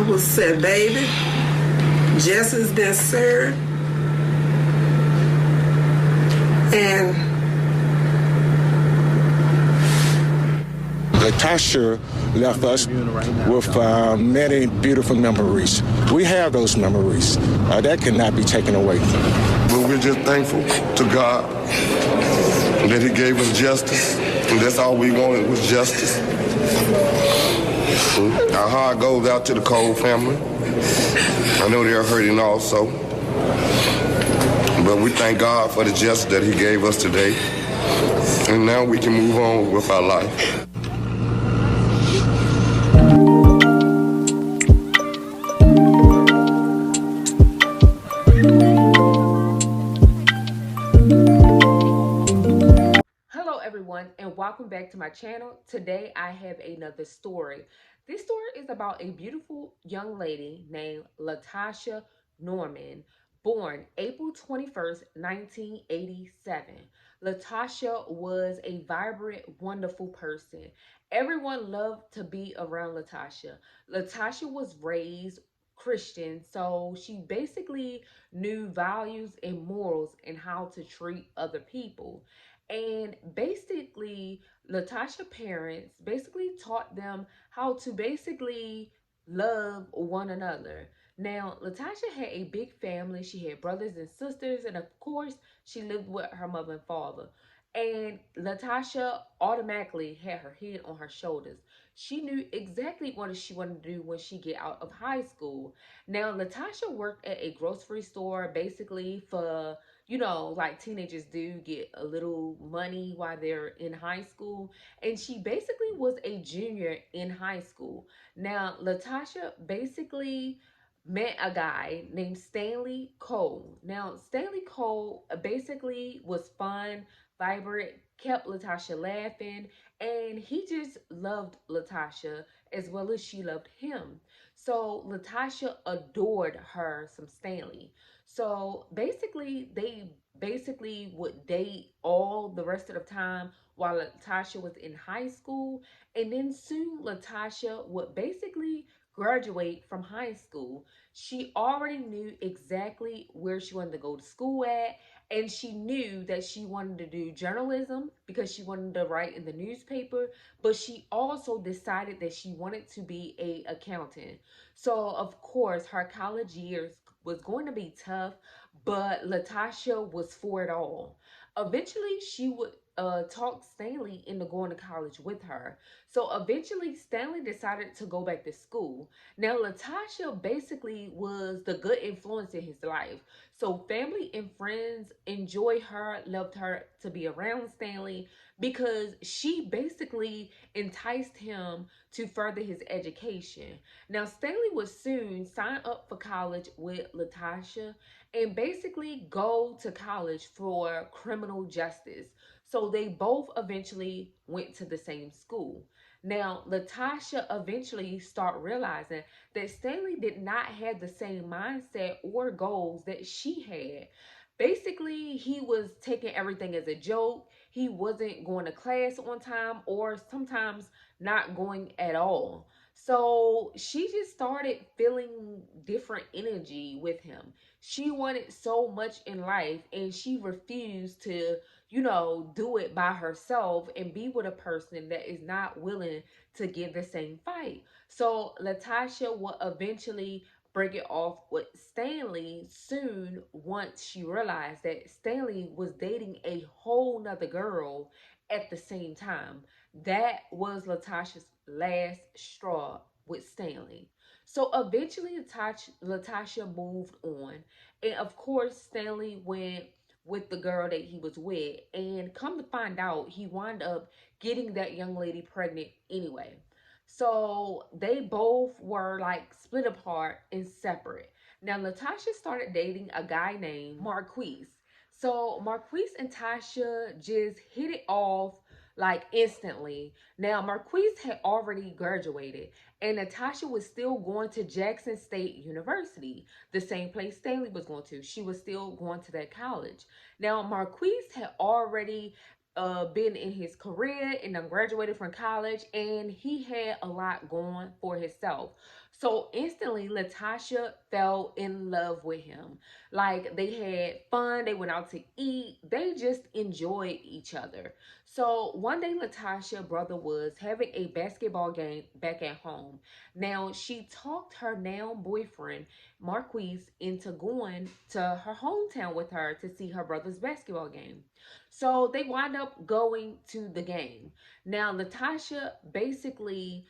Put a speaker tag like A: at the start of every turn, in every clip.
A: would say, baby, justice been served. And
B: Latasha left us with many beautiful memories. We have those memories. That cannot be taken away.
C: But we're just thankful to God that He gave us justice, and that's all we wanted was justice. Our heart goes out to the Cole family. I know they're hurting also. But we thank God for the justice that He gave us today. And now we can move on with our life.
D: Hello everyone, and welcome back to my channel. Today I have another story. This story is about a beautiful young lady named Latasha Norman, born April 21st, 1987. Latasha was a vibrant, wonderful person. Everyone loved to be around Latasha. Latasha was raised Christian, so she basically knew values and morals and how to treat other people. And basically, Latasha parents basically taught them how to basically love one another. Now, Latasha had a big family. She had brothers and sisters, and of course, she lived with her mother and father. And Latasha automatically had her head on her shoulders. She knew exactly what she wanted to do when she get out of high school. Now, Latasha worked at a grocery store basically for, like teenagers do, get a little money while they're in high school. And she basically was a junior in high school. Now, Latasha basically met a guy named Stanley Cole. Now, Stanley Cole basically was fun, vibrant, kept Latasha laughing, and he just loved Latasha as well as she loved him. So Latasha adored her some Stanley. So basically, they basically would date all the rest of the time while Latasha was in high school. And then soon Latasha would basically graduate from high school. She already knew exactly where she wanted to go to school at. And she knew that she wanted to do journalism because she wanted to write in the newspaper. But she also decided that she wanted to be a accountant. So of course her college years was going to be tough, but Latasha was for it all. Eventually, she would talk Stanley into going to college with her. So eventually, Stanley decided to go back to school. Now, Latasha basically was the good influence in his life. So family and friends enjoy her, loved her to be around Stanley because she basically enticed him to further his education. Now, Stanley would soon sign up for college with Latasha and basically go to college for criminal justice. So they both eventually went to the same school. Now, Latasha eventually start realizing that Stanley did not have the same mindset or goals that she had. Basically, he was taking everything as a joke. He wasn't going to class on time or sometimes not going at all. So she just started feeling different energy with him. She wanted so much in life and she refused to, do it by herself and be with a person that is not willing to give the same fight. So Latasha will eventually break it off with Stanley soon once she realized that Stanley was dating a whole nother girl at the same time. That was Latasha's last straw with Stanley. So eventually Latasha moved on. And of course, Stanley went with the girl that he was with. And come to find out, he wound up getting that young lady pregnant anyway. So they both were like split apart and separate. Now, Latasha started dating a guy named Marquise. So Marquise and Tasha just hit it off like instantly. Now, Marquise had already graduated, and Natasha was still going to Jackson State University, the same place Stanley was going to. She was still going to that college. Now, Marquise had already been in his career and graduated from college, and he had a lot going for himself. So instantly, Latasha fell in love with him. Like they had fun, they went out to eat, they just enjoyed each other. So one day, Latasha's brother was having a basketball game back at home. Now, she talked her now boyfriend, Marquise, into going to her hometown with her to see her brother's basketball game. So they wind up going to the game. Now, Latasha basically,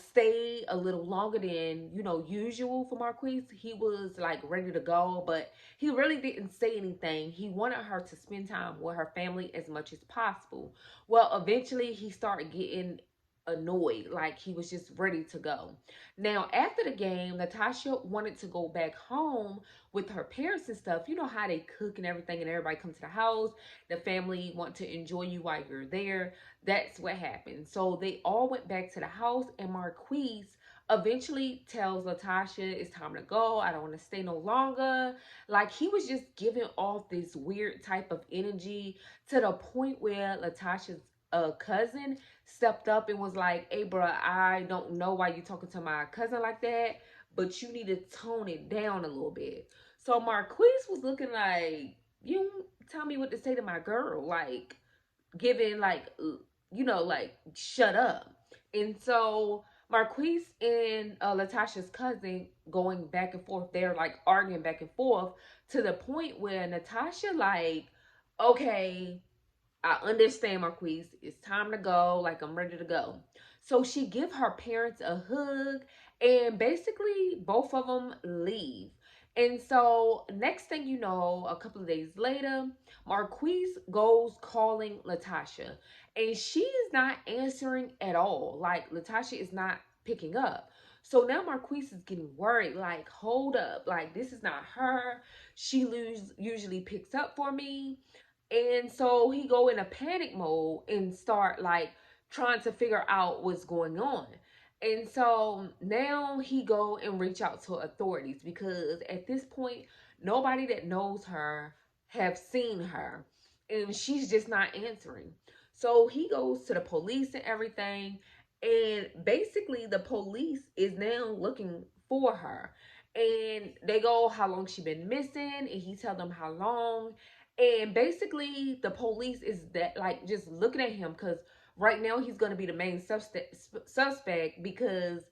D: stayed a little longer than, usual for Marquise. He was like ready to go, but he really didn't say anything. He wanted her to spend time with her family as much as possible. Well, eventually he started getting annoyed, like he was just ready to go. Now, after the game, Natasha wanted to go back home with her parents and stuff. You know how they cook and everything, and everybody comes to the house. The family want to enjoy you while you're there. That's what happened. So they all went back to the house, and Marquise eventually tells Latasha it's time to go. I don't want to stay no longer. Like he was just giving off this weird type of energy to the point where Latasha's cousin stepped up and was like, "Hey, bro, I don't know why you talking to my cousin like that, but you need to tone it down a little bit." So Marquise was looking like, "You tell me what to say to my girl," like giving like like shut up. And so Marquise and Latasha's cousin going back and forth, they're like arguing back and forth to the point where Natasha like, okay, I understand, Marquise, it's time to go, like I'm ready to go. So she give her parents a hug, and basically both of them leave. And so next thing you know, a couple of days later, Marquise goes calling Latasha, and she is not answering at all. Like Latasha is not picking up. So now Marquise is getting worried, like, hold up, like this is not her. She usually picks up for me. And so he go in a panic mode and start like trying to figure out what's going on. And so now he go and reach out to authorities because at this point nobody that knows her have seen her, and she's just not answering. So he goes to the police and everything, and basically the police is now looking for her. And they go how long she been missing, and he tell them how long. And basically the police is that like just looking at him because right now he's going to be the main suspect because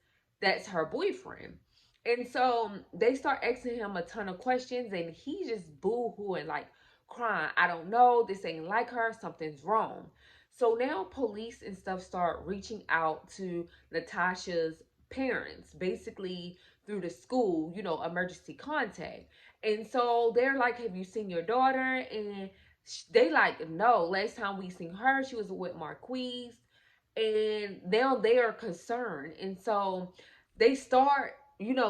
D: that's her boyfriend. And so they start asking him a ton of questions, and he just boo-hooing, like crying, I don't know, this ain't like her, something's wrong. So now police and stuff start reaching out to Natasha's parents, basically through the school, emergency contact. And so they're like, have you seen your daughter? And they like, no, last time we seen her, she was with Marquise. And now they are concerned. And so they start,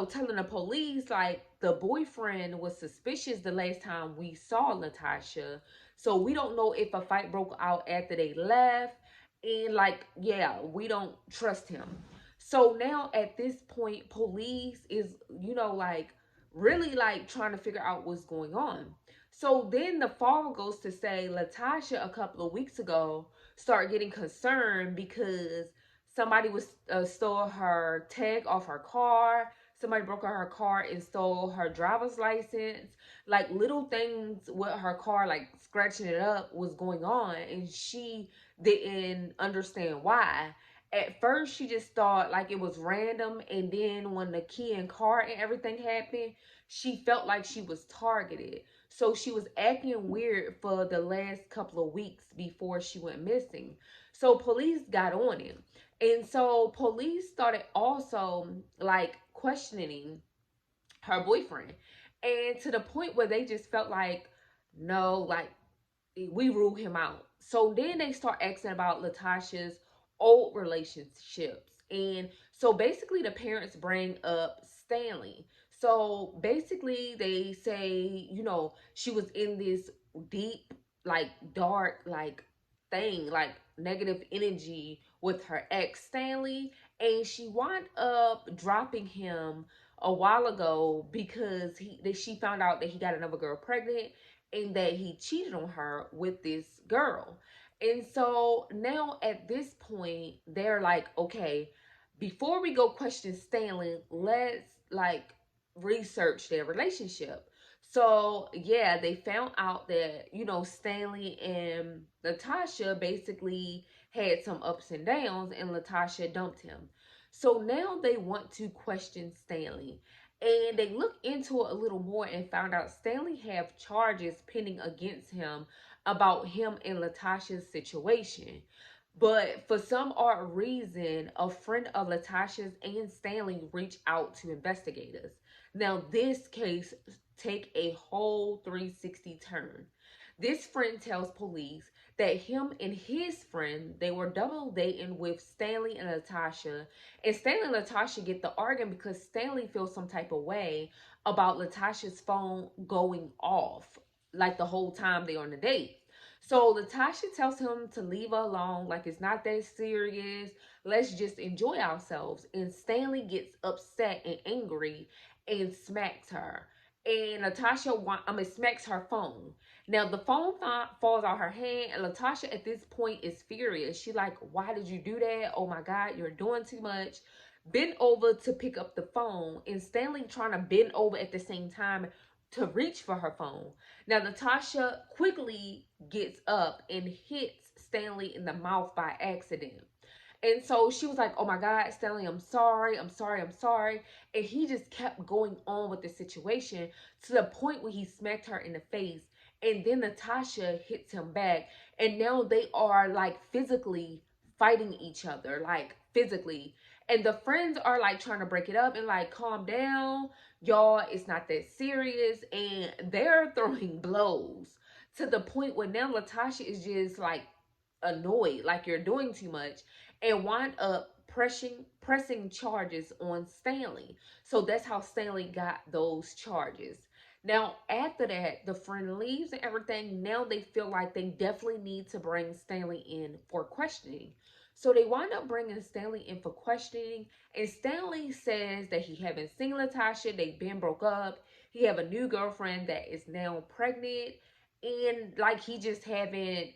D: telling the police like the boyfriend was suspicious the last time we saw Latasha. So we don't know if a fight broke out after they left. And like, yeah, we don't trust him. So now at this point, police is, like really like trying to figure out what's going on. So then the fall goes to say Latasha a couple of weeks ago started getting concerned because somebody was stole her tag off her car. Somebody broke out her car and stole her driver's license. Like little things with her car, like scratching it up, was going on, and she didn't understand why. At first, she just thought like it was random, and then when the key and car and everything happened, she felt like she was targeted. So she was acting weird for the last couple of weeks before she went missing. So police got on it. And so police started also like questioning her boyfriend. And to the point where they just felt like, no, like we rule him out. So then they start asking about Latasha's old relationships. And so basically the parents bring up Stanley. So basically they say, she was in this deep, like dark, like thing, like negative energy with her ex Stanley. And she wound up dropping him a while ago because she found out that he got another girl pregnant and that he cheated on her with this girl. And so now at this point, they're like, okay, before we go question Stanley, let's like research their relationship. So yeah, they found out that, Stanley and Latasha basically had some ups and downs, and Latasha dumped him. So now they want to question Stanley. And they looked into it a little more and found out Stanley have charges pending against him about him and Latasha's situation. But for some odd reason, a friend of Latasha's and Stanley reached out to investigators. Now, this case take a whole 360 turn. This friend tells police that him and his friend, they were double dating with Stanley and Latasha. And Stanley and Latasha get the argument because Stanley feels some type of way about Latasha's phone going off like the whole time they are on a date. So Latasha tells him to leave her alone, like it's not that serious. Let's just enjoy ourselves. And Stanley gets upset and angry and smacks her. And smacks her phone. Now the phone falls out her hand, and Latasha at this point is furious. She like, why did you do that? Oh my God, you're doing too much. Bend over to pick up the phone, and Stanley trying to bend over at the same time to reach for her phone. Now Natasha quickly gets up and hits Stanley in the mouth by accident. And so she was like, oh my God, Stanley, I'm sorry, I'm sorry, I'm sorry. And he just kept going on with the situation to the point where he smacked her in the face. And then Natasha hits him back. And now they are like physically fighting each other, like physically. And the friends are like trying to break it up and like, calm down, y'all, it's not that serious. And they're throwing blows to the point where now Latasha is just like annoyed, like you're doing too much, and wind up pressing charges on Stanley. So that's how Stanley got those charges. Now, after that, the friend leaves and everything. Now they feel like they definitely need to bring Stanley in for questioning. So they wind up bringing Stanley in for questioning. And Stanley says that he haven't seen Latasha. They've been broke up. He have a new girlfriend that is now pregnant. And like he just haven't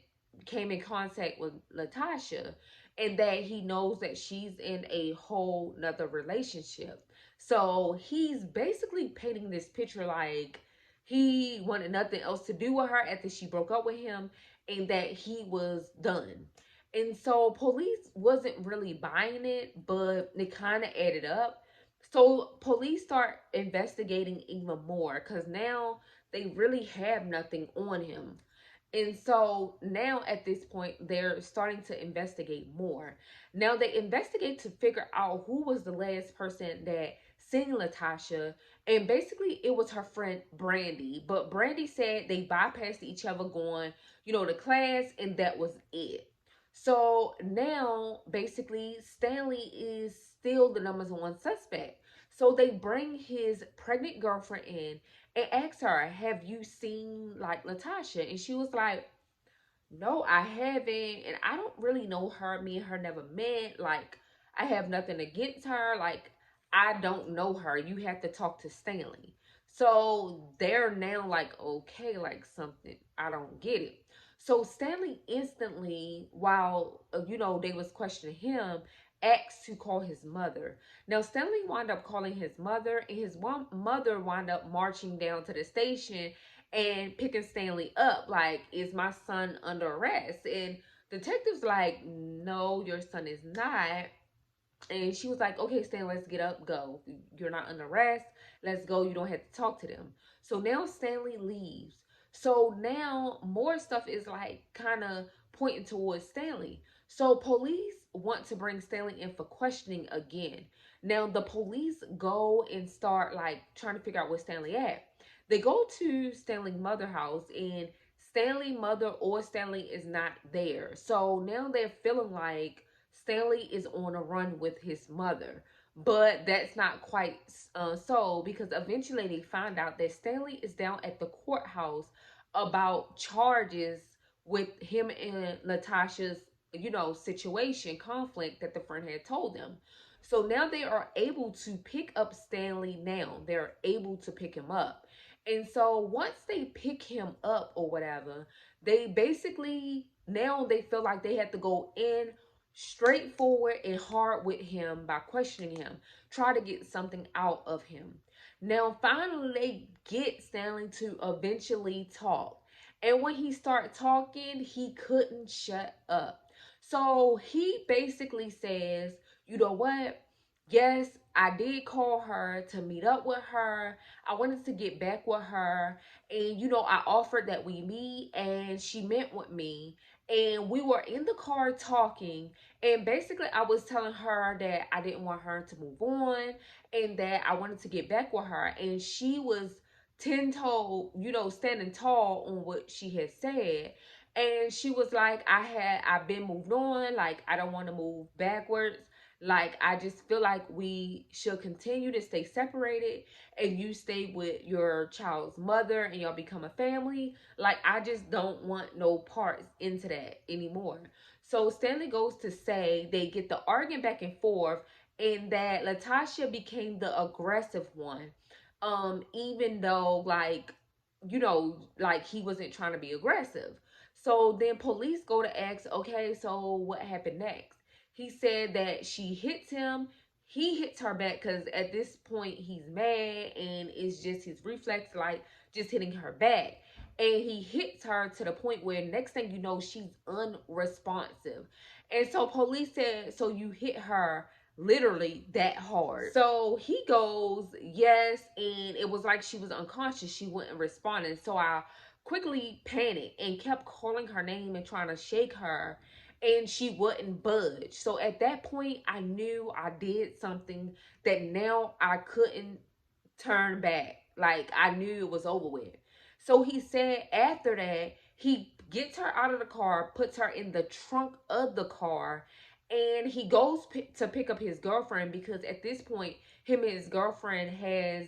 D: came in contact with Latasha, and that he knows that she's in a whole nother relationship. So he's basically painting this picture like he wanted nothing else to do with her after she broke up with him, and that he was done. And so police wasn't really buying it, but it kind of added up. So police start investigating even more because now they really have nothing on him. And so now at this point, they're starting to investigate more. Now they investigate to figure out who was the last person that seen Latasha. And basically it was her friend Brandy. But Brandy said they bypassed each other going, to class, and that was it. So now basically Stanley is still the #1 suspect. So they bring his pregnant girlfriend in and asked her, have you seen like Latasha? And she was like, no, I haven't. And I don't really know her. Me and her never met. Like, I have nothing against her. Like, I don't know her. You have to talk to Stanley. So they're now like, okay, like something, I don't get it. So Stanley instantly, while, they was questioning him, asked to call his mother. Now, Stanley wound up calling his mother, and his mother wound up marching down to the station and picking Stanley up, like, is my son under arrest? And detective's like, no, your son is not. And she was like, okay, Stanley, let's get up, go. You're not under arrest. Let's go. You don't have to talk to them. So now Stanley leaves. So now more stuff is like kind of pointing towards Stanley. So police want to bring Stanley in for questioning again. Now the police go and start like trying to figure out where Stanley at. They go to Stanley's mother house, and Stanley mother or Stanley is not there. So now they're feeling like Stanley is on a run with his mother. But that's not quite so, because eventually they find out that Stanley is down at the courthouse about charges with him and Latasha's, situation, conflict that the friend had told them. So now they are able to pick up Stanley now. They're able to pick him up. And so once they pick him up or whatever, they basically, now they feel like they have to go in, straightforward and hard with him by questioning him, try to get something out of him. Now, finally, they get Stanley to eventually talk. And when he started talking, he couldn't shut up. So he basically says, you know what? Yes, I did call her to meet up with her. I wanted to get back with her. And, I offered that we meet, and she met with me. And we were in the car talking. And basically, I was telling her that I didn't want her to move on and that I wanted to get back with her. And she was 10 toe, standing tall on what she had said. And she was like, I've been moved on. Like, I don't want to move backwards. Like, I just feel like we should continue to stay separated and you stay with your child's mother and y'all become a family. Like, I just don't want no parts into that anymore. So Stanley goes to say they get the arguing back and forth, and that Latasha became the aggressive one. Even though, like, like, he wasn't trying to be aggressive. So then police go to ask, okay, so what happened next? He said that she hits him. He hits her back because at this point he's mad and it's just his reflex, like just hitting her back. And he hits her to the point where next thing you know, she's unresponsive. And so police said, so you hit her literally that hard? So he goes, yes. And it was like she was unconscious. She wasn't responding. So I quickly panicked and kept calling her name and trying to shake her, and she wouldn't budge. So at that point, I knew I did something that now I couldn't turn back. Like, I knew it was over with. So he said after that, he gets her out of the car, puts her in the trunk of the car, and he goes to pick up his girlfriend, because at this point, him and his girlfriend has,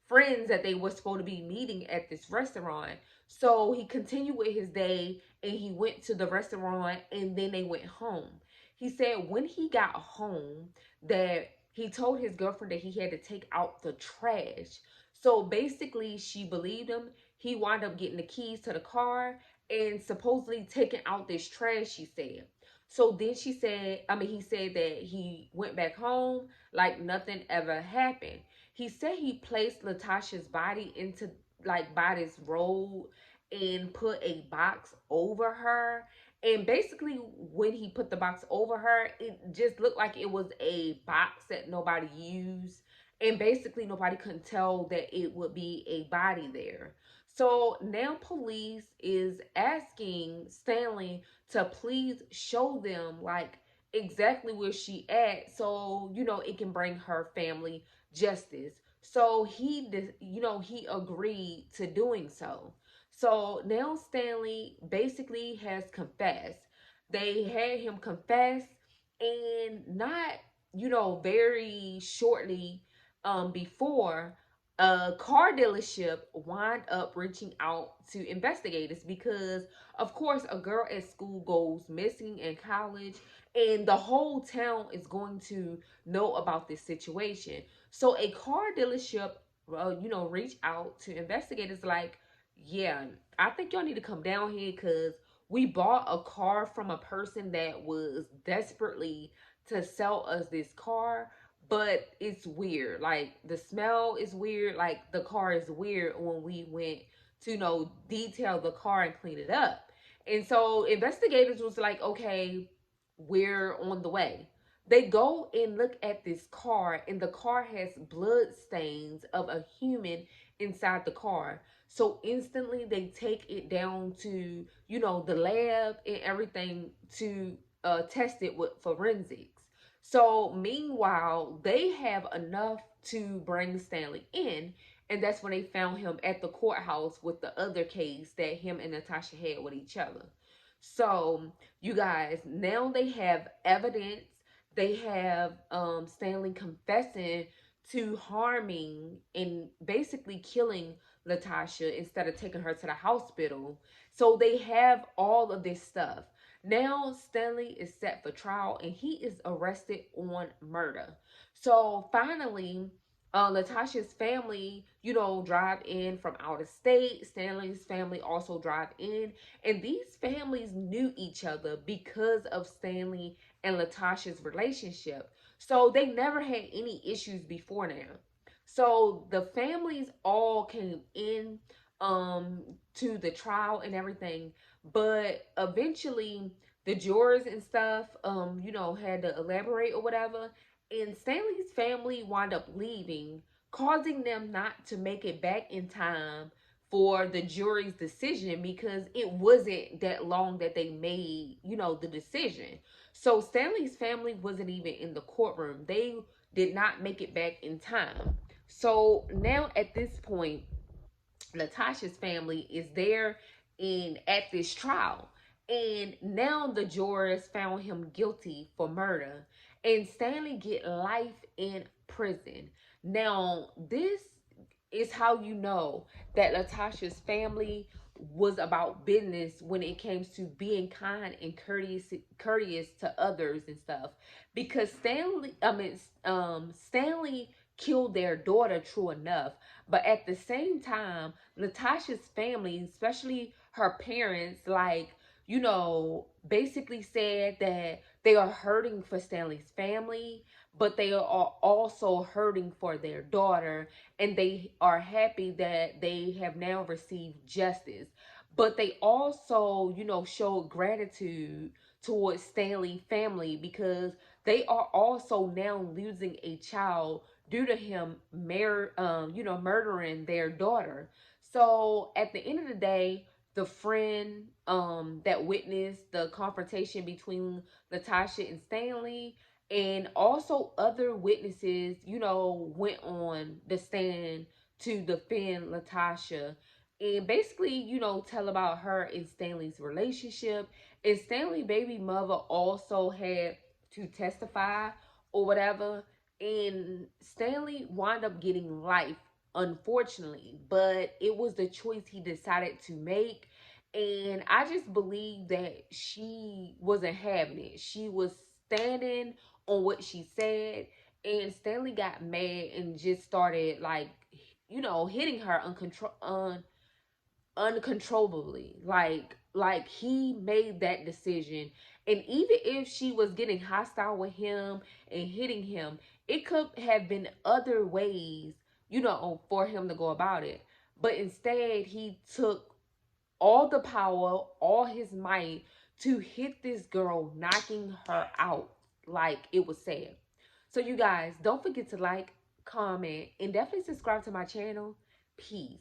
D: friends that they were supposed to be meeting at this restaurant. So he continued with his day and he went to the restaurant and then they went home. He said when he got home that he told his girlfriend that he had to take out the trash. So basically, she believed him. He wound up getting the keys to the car and supposedly taking out this trash, she said. So then he said that he went back home like nothing ever happened. He said he placed Latasha's body into, like, by this road and put a box over her. And basically, when he put the box over her, it just looked like it was a box that nobody used. And basically, nobody couldn't tell that it would be a body there. So now police is asking Stanley to please show them, like, exactly where she at, so it can bring her family justice. So he agreed to doing so. So now Stanley basically has confessed. They had him confess, and not, very shortly before, a car dealership wind up reaching out to investigators because, of course, a girl at school goes missing in college, and the whole town is going to know about this situation. So a car dealership, reach out to investigators like, yeah, I think y'all need to come down here because we bought a car from a person that was desperately to sell us this car, but it's weird. Like, the smell is weird. Like, the car is weird when we went to, detail the car and clean it up. And so investigators was like, okay, we're on the way. They go and look at this car, and the car has blood stains of a human inside the car. So instantly they take it down to, the lab and everything to test it with forensics. So meanwhile, they have enough to bring Stanley in, and that's when they found him at the courthouse with the other case that him and Latasha had with each other. So, you guys, now they have evidence. They have Stanley confessing to harming and basically killing Latasha instead of taking her to the hospital. So they have all of this stuff. Now Stanley is set for trial and he is arrested on murder. So finally, Latasha's family, you know, drive in from out of state. Stanley's family also drive in. And these families knew each other because of Stanley and Latasha's relationship. So they never had any issues before now. So the families all came in to the trial and everything. But eventually the jurors and stuff, you know, had to elaborate or whatever, and Stanley's family wound up leaving, causing them not to make it back in time for the jury's decision because it wasn't that long that they made, you know, the decision. So Stanley's family wasn't even in the courtroom. They did not make it back in time. So now at this point, Latasha's family is there in at this trial. And now the jurors found him guilty for murder. And Stanley get life in prison. Now, this is how you know that Latasha's family was about business when it came to being kind and courteous to others and stuff. Because Stanley killed their daughter, true enough, but at the same time, Latasha's family, especially her parents, like, you know, basically said that they are hurting for Stanley's family, but they are also hurting for their daughter, and they are happy that they have now received justice. But they also, you know, showed gratitude towards Stanley family because they are also now losing a child due to him you know, murdering their daughter. So at the end of the day, the friend that witnessed the confrontation between Latasha and Stanley, and also other witnesses, you know, went on the stand to defend Latasha and basically, you know, tell about her and Stanley's relationship. And Stanley baby mother also had to testify or whatever. And Stanley wound up getting life, unfortunately, but it was the choice he decided to make. And I just believe that she wasn't having it. She was standing on what she said, and Stanley got mad and just started, like, you know, hitting her uncontrollably. Like he made that decision. And even if she was getting hostile with him and hitting him, it could have been other ways, you know, for him to go about it. But instead he took all the power, all his might to hit this girl, knocking her out like it was sad. So you guys, don't forget to like, comment, and definitely subscribe to my channel. Peace.